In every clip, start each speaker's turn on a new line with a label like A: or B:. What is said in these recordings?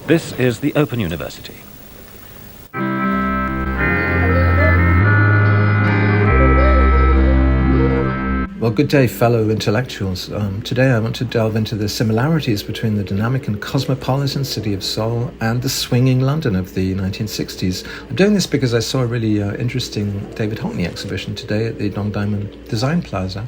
A: This is the Open University.
B: Well, good day, fellow intellectuals. Today I want to delve into the similarities between the dynamic and cosmopolitan city of Seoul and the swinging London of the 1960s. I'm doing this because I saw a really interesting David Hockney exhibition today at the Dongdaemun Design Plaza,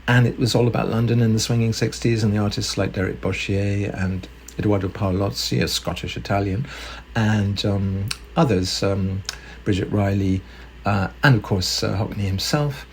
B: and it was all about London in the swinging 60s and the artists like Derek Boschier and Edoardo Paolozzi, a Scottish-Italian, and others, Bridget Riley, and of course Hockney himself.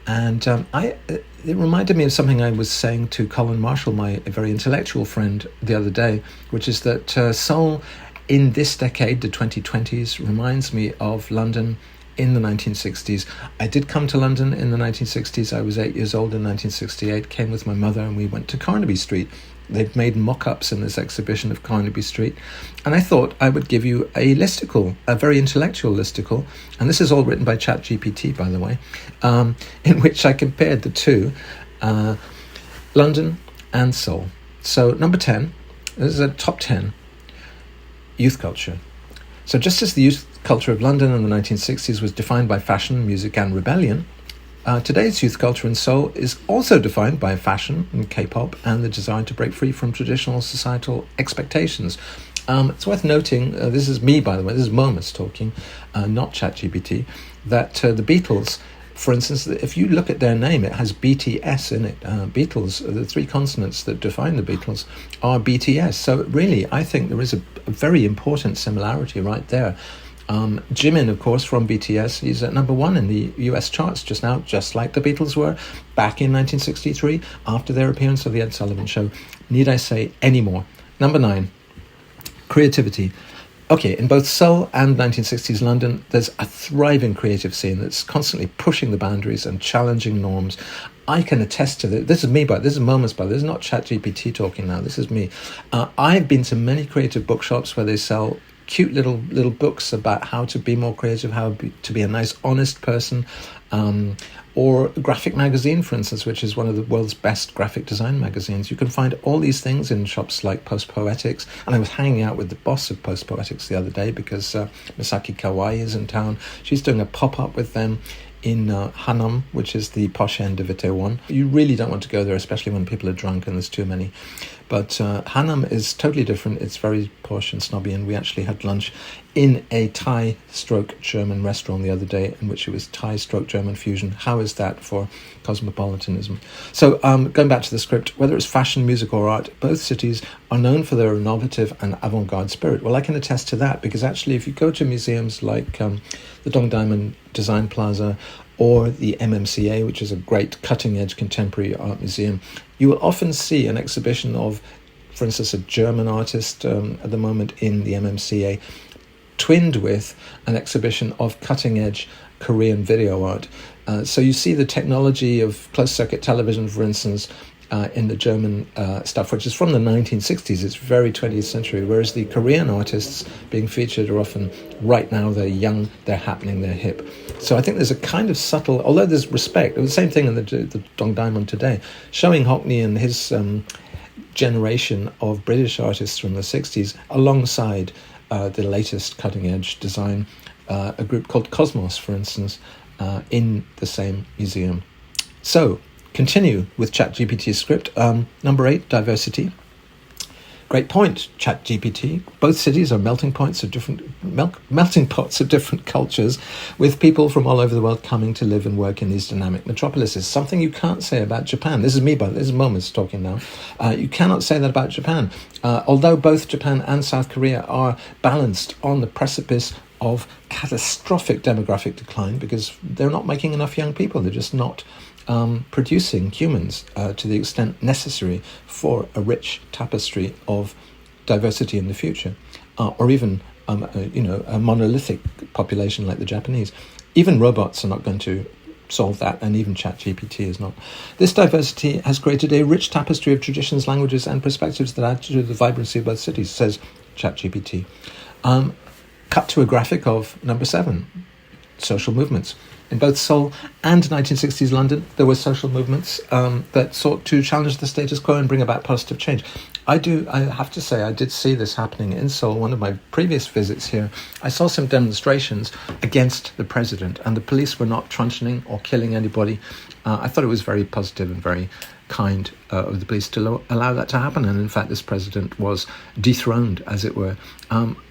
B: And it reminded me of something I was saying to Colin Marshall, my very intellectual friend, the other day, which is that Seoul in this decade, the 2020s, reminds me of London in the 1960s. I did come to London in the 1960s. I was 8 years old in 1968, came with my mother, and we went to Carnaby Street. They've made mock-ups in this exhibition of Carnaby Street. And I thought I would give you a listicle, a very intellectual listicle. And this is all written by ChatGPT, by the way, in which I compared the two, London and Seoul. So number 10, this is a top 10, youth culture. So just as the youth culture of London in the 1960s was defined by fashion, music and rebellion, today's youth culture in Seoul is also defined by fashion and K-pop and the desire to break free from traditional societal expectations. It's worth noting, this is me, by the way, this is Momus talking, not ChatGPT, that the Beatles, for instance, if you look at their name, it has BTS in it. Beatles, the three consonants that define the Beatles are BTS. So really, I think there is a very important similarity right there. Jimin, of course, from BTS, he's at number one in the US charts just now, just like the Beatles were back in 1963 after their appearance of The Ed Sullivan Show. Need I say any more? Number 9, creativity. Okay, in both Seoul and 1960s London, there's a thriving creative scene that's constantly pushing the boundaries and challenging norms. I can attest to this. This is me, but this is Moments, but this is not ChatGPT talking now. This is me. I've been to many creative bookshops where they sell cute little books about how to be more creative, to be a nice, honest person, or Graphic Magazine, for instance, which is one of the world's best graphic design magazines. You can find all these things in shops like Post Poetics, and I was hanging out with the boss of Post Poetics the other day because Misaki Kawai is in town. She's doing a pop-up with them in Hanam, which is the posh end of Itaewon. You really don't want to go there, especially when people are drunk and there's too many. But Hanam is totally different. It's very posh and snobby, and we actually had lunch in a Thai-German restaurant the other day, in which it was Thai-German fusion. How is that for cosmopolitanism? So going back to the script, whether it's fashion, music or art, both cities are known for their innovative and avant-garde spirit. Well, I can attest to that, because actually if you go to museums like the Dongdaemun Design Plaza or the MMCA, which is a great cutting-edge contemporary art museum, you will often see an exhibition of, for instance, a German artist at the moment in the MMCA, twinned with an exhibition of cutting-edge Korean video art. So you see the technology of closed-circuit television, for instance, in the German stuff, which is from the 1960s. It's very 20th century, whereas the Korean artists being featured are often, right now, they're young, they're happening, they're hip. So I think there's a kind of subtle, although there's respect, the same thing in the Dongdaemun today, showing Hockney and his generation of British artists from the 60s alongside the latest cutting-edge design, a group called Cosmos, for instance, in the same museum. So, continue with ChatGPT's script. Number 8, diversity. Great point, ChatGPT. Both cities are melting pots of different cultures, with people from all over the world coming to live and work in these dynamic metropolises. Something you can't say about Japan. This is Moments talking now. You cannot say that about Japan. Although both Japan and South Korea are balanced on the precipice of catastrophic demographic decline, because they're not making enough young people. They're just not producing humans to the extent necessary for a rich tapestry of diversity in the future, or even a monolithic population like the Japanese. Even robots are not going to solve that, and even ChatGPT is not. This diversity has created a rich tapestry of traditions, languages and perspectives that add to the vibrancy of both cities, says ChatGPT. Cut to a graphic of number 7, social movements. In both Seoul and 1960s London, there were social movements that sought to challenge the status quo and bring about positive change. I have to say, I did see this happening in Seoul. One of my previous visits here, I saw some demonstrations against the president, and the police were not truncheoning or killing anybody. I thought it was very positive and very kind of the police to allow that to happen. And in fact, this president was dethroned, as it were.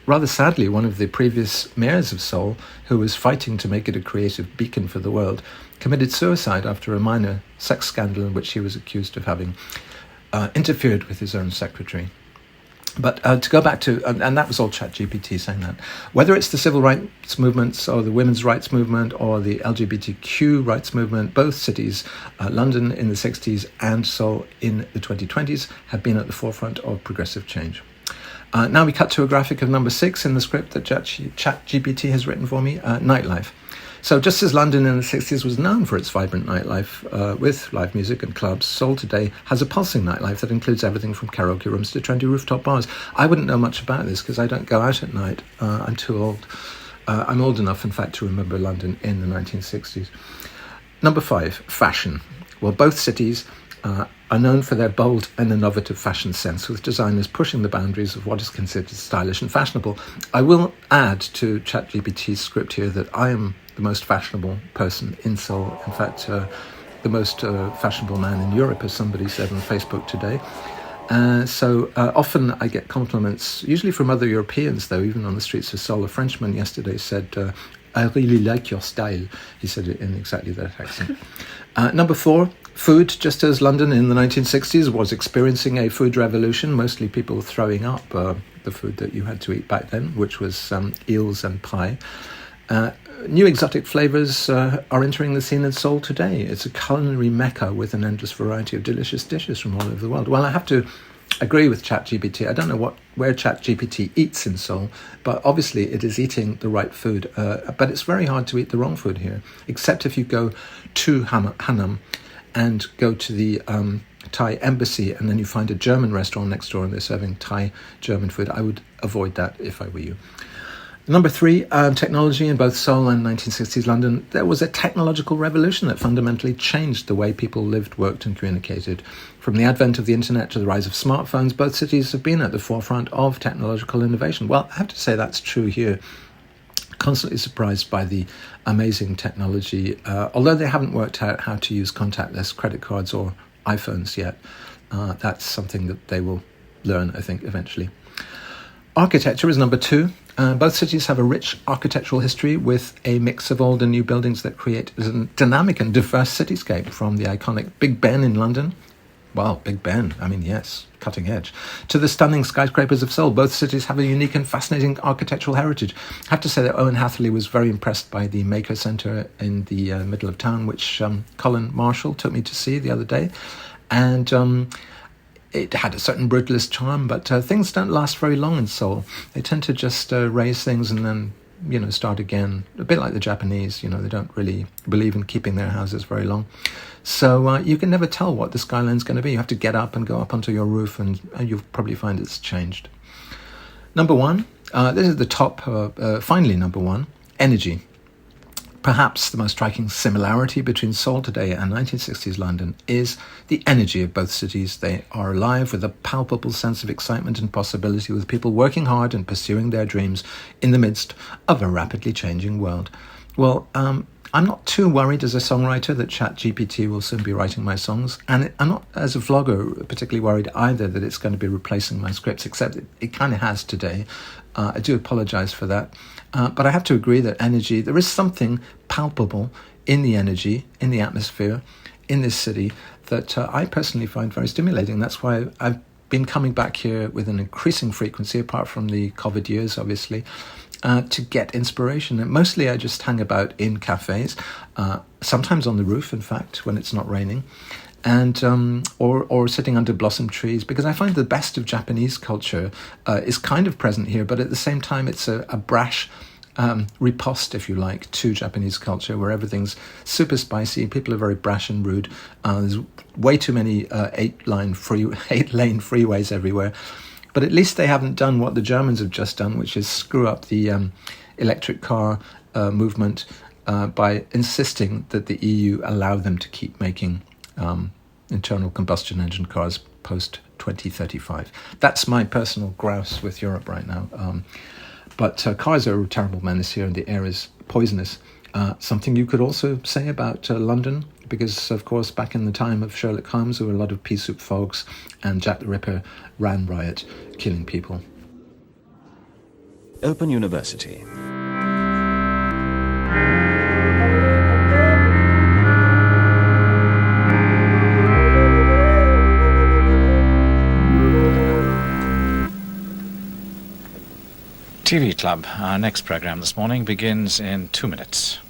B: Rather sadly, one of the previous mayors of Seoul, who was fighting to make it a creative beacon for the world, committed suicide after a minor sex scandal in which he was accused of having interfered with his own secretary. But to go back to, and that was all ChatGPT saying that, whether it's the civil rights movements or the women's rights movement or the LGBTQ rights movement, both cities, London in the 60s and Seoul in the 2020s, have been at the forefront of progressive change. Now we cut to a graphic of number 6 in the script that ChatGPT has written for me, nightlife. So just as London in the 60s was known for its vibrant nightlife with live music and clubs, Seoul today has a pulsing nightlife that includes everything from karaoke rooms to trendy rooftop bars. I wouldn't know much about this because I don't go out at night. I'm too old. I'm old enough, in fact, to remember London in the 1960s. Number 5, fashion. Well, both cities are known for their bold and innovative fashion sense, with designers pushing the boundaries of what is considered stylish and fashionable. I will add to ChatGPT's script here that I am the most fashionable person in Seoul. In fact, the most fashionable man in Europe, as somebody said on Facebook today. So often I get compliments, usually from other Europeans, though, even on the streets of Seoul. A Frenchman yesterday said, "I really like your style." He said it in exactly that accent. Number 4, food. Just as London in the 1960s was experiencing a food revolution, mostly people throwing up the food that you had to eat back then, which was eels and pie. New exotic flavours are entering the scene in Seoul today. It's a culinary mecca with an endless variety of delicious dishes from all over the world. Well, I have to agree with ChatGPT. I don't know where ChatGPT eats in Seoul, but obviously it is eating the right food. But it's very hard to eat the wrong food here, except if you go to Hanam and go to the Thai embassy and then you find a German restaurant next door and they're serving Thai German food. I would avoid that if I were you. Number 3, technology. In both Seoul and 1960s London, there was a technological revolution that fundamentally changed the way people lived, worked and communicated. From the advent of the internet to the rise of smartphones, both cities have been at the forefront of technological innovation. Well, I have to say that's true here. Constantly surprised by the amazing technology, although they haven't worked out how to use contactless credit cards or iPhones yet. That's something that they will learn, I think, eventually. Architecture is number 2. Both cities have a rich architectural history with a mix of old and new buildings that create a dynamic and diverse cityscape, from the iconic Big Ben in London. Wow, Big Ben, I mean, yes, cutting edge. To the stunning skyscrapers of Seoul, both cities have a unique and fascinating architectural heritage. I have to say that Owen Hatherley was very impressed by the Maker Centre in the middle of town, which Colin Marshall took me to see the other day. And it had a certain brutalist charm, but things don't last very long in Seoul. They tend to just raise things and then, start again. A bit like the Japanese, they don't really believe in keeping their houses very long. So you can never tell what the skyline's going to be. You have to get up and go up onto your roof and you'll probably find it's changed. Number 1, this is the top, finally number 1, energy. Perhaps the most striking similarity between Seoul today and 1960s London is the energy of both cities. They are alive with a palpable sense of excitement and possibility, with people working hard and pursuing their dreams in the midst of a rapidly changing world. Well, I'm not too worried as a songwriter that ChatGPT will soon be writing my songs, and I'm not, as a vlogger, particularly worried either that it's going to be replacing my scripts, except it kind of has today. I do apologise for that. But I have to agree that energy, there is something palpable in the energy, in the atmosphere, in this city that I personally find very stimulating. That's why I've been coming back here with an increasing frequency, apart from the COVID years, obviously, to get inspiration. And mostly I just hang about in cafes, sometimes on the roof, in fact, when it's not raining, and or sitting under blossom trees, because I find the best of Japanese culture is kind of present here, but at the same time it's a brash riposte, if you like, to Japanese culture, where everything's super spicy, people are very brash and rude, there's way too many 8-lane freeways everywhere. But at least they haven't done what the Germans have just done, which is screw up the electric car movement by insisting that the EU allow them to keep making internal combustion engine cars post 2035. That's my personal grouse with Europe right now. But cars are a terrible menace here, and the air is poisonous. Something you could also say about London, because, of course, back in the time of Sherlock Holmes, there were a lot of pea soup folks, and Jack the Ripper ran riot, killing people.
A: Open University.
C: TV Club. Our next program this morning begins in 2 minutes.